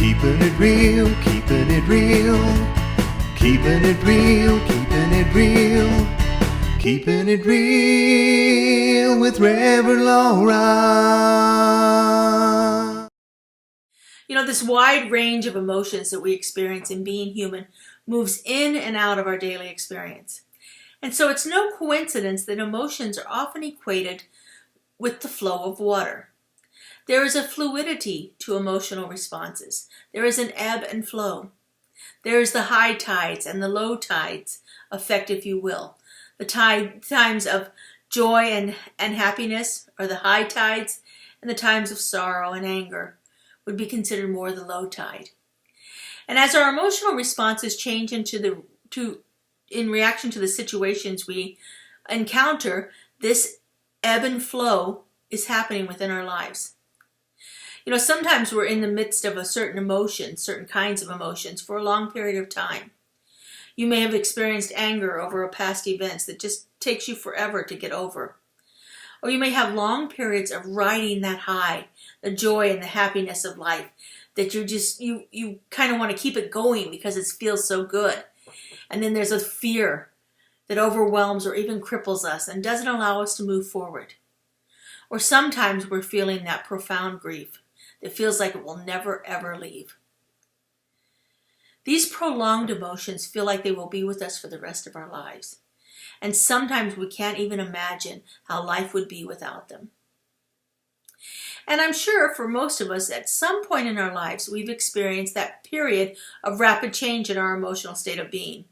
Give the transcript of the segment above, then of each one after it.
Keeping it real, keeping it real. Keeping it real, keeping it real. Keeping it real with Reverend Laura. You know, this wide range of emotions that we experience in being human moves in and out of our daily experience. And so it's no coincidence that emotions are often equated with the flow of water. There is a fluidity to emotional responses. There is an ebb and flow. There is the high tides and the low tides effect, if you will. The times of joy and happiness are the high tides, and the times of sorrow and anger would be considered more the low tide. And as our emotional responses change in reaction to the situations we encounter, this ebb and flow is happening within our lives. You know, sometimes we're in the midst of a certain emotion, certain kinds of emotions for a long period of time. You may have experienced anger over a past event that just takes you forever to get over. Or you may have long periods of riding that high, the joy and the happiness of life, that you kind of want to keep it going because it feels so good. And then there's a fear that overwhelms or even cripples us and doesn't allow us to move forward. Or sometimes we're feeling that profound grief that feels like it will never ever leave. These prolonged emotions feel like they will be with us for the rest of our lives. And sometimes we can't even imagine how life would be without them. And I'm sure for most of us, at some point in our lives, we've experienced that period of rapid change in our emotional state of being.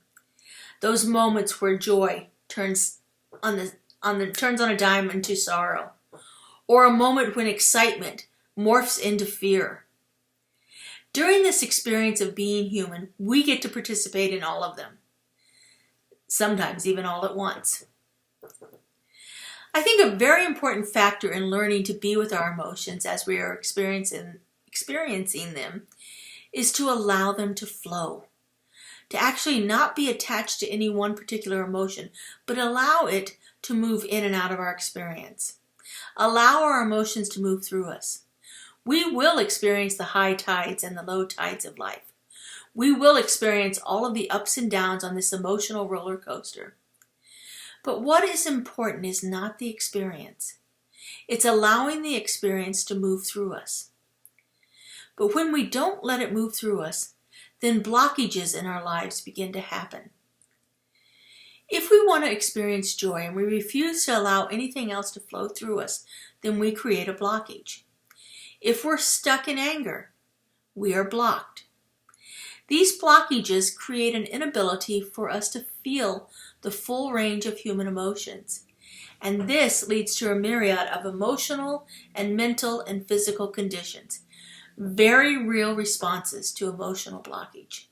Those moments where joy turns on a dime into sorrow. Or a moment when excitement morphs into fear. During this experience of being human, we get to participate in all of them. Sometimes even all at once. I think a very important factor in learning to be with our emotions as we are experiencing them is to allow them to flow. To actually not be attached to any one particular emotion, but allow it to move in and out of our experience. Allow our emotions to move through us. We will experience the high tides and the low tides of life. We will experience all of the ups and downs on this emotional roller coaster. But what is important is not the experience. It's allowing the experience to move through us. But when we don't let it move through us, then blockages in our lives begin to happen. If we want to experience joy and we refuse to allow anything else to flow through us, then we create a blockage. If we're stuck in anger, we are blocked. These blockages create an inability for us to feel the full range of human emotions. And this leads to a myriad of emotional and mental and physical conditions. Very real responses to emotional blockage.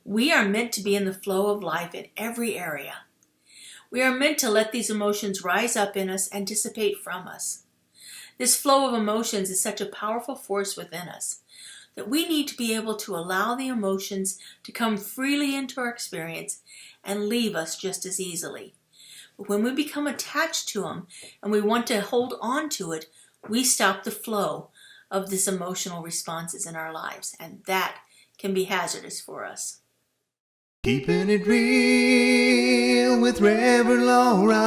We are meant to be in the flow of life in every area. We are meant to let these emotions rise up in us and dissipate from us. This flow of emotions is such a powerful force within us that we need to be able to allow the emotions to come freely into our experience and leave us just as easily. But when we become attached to them and we want to hold on to it, we stop the flow of this emotional responses in our lives, and that can be hazardous for us. Keeping it real with Reverend Laura.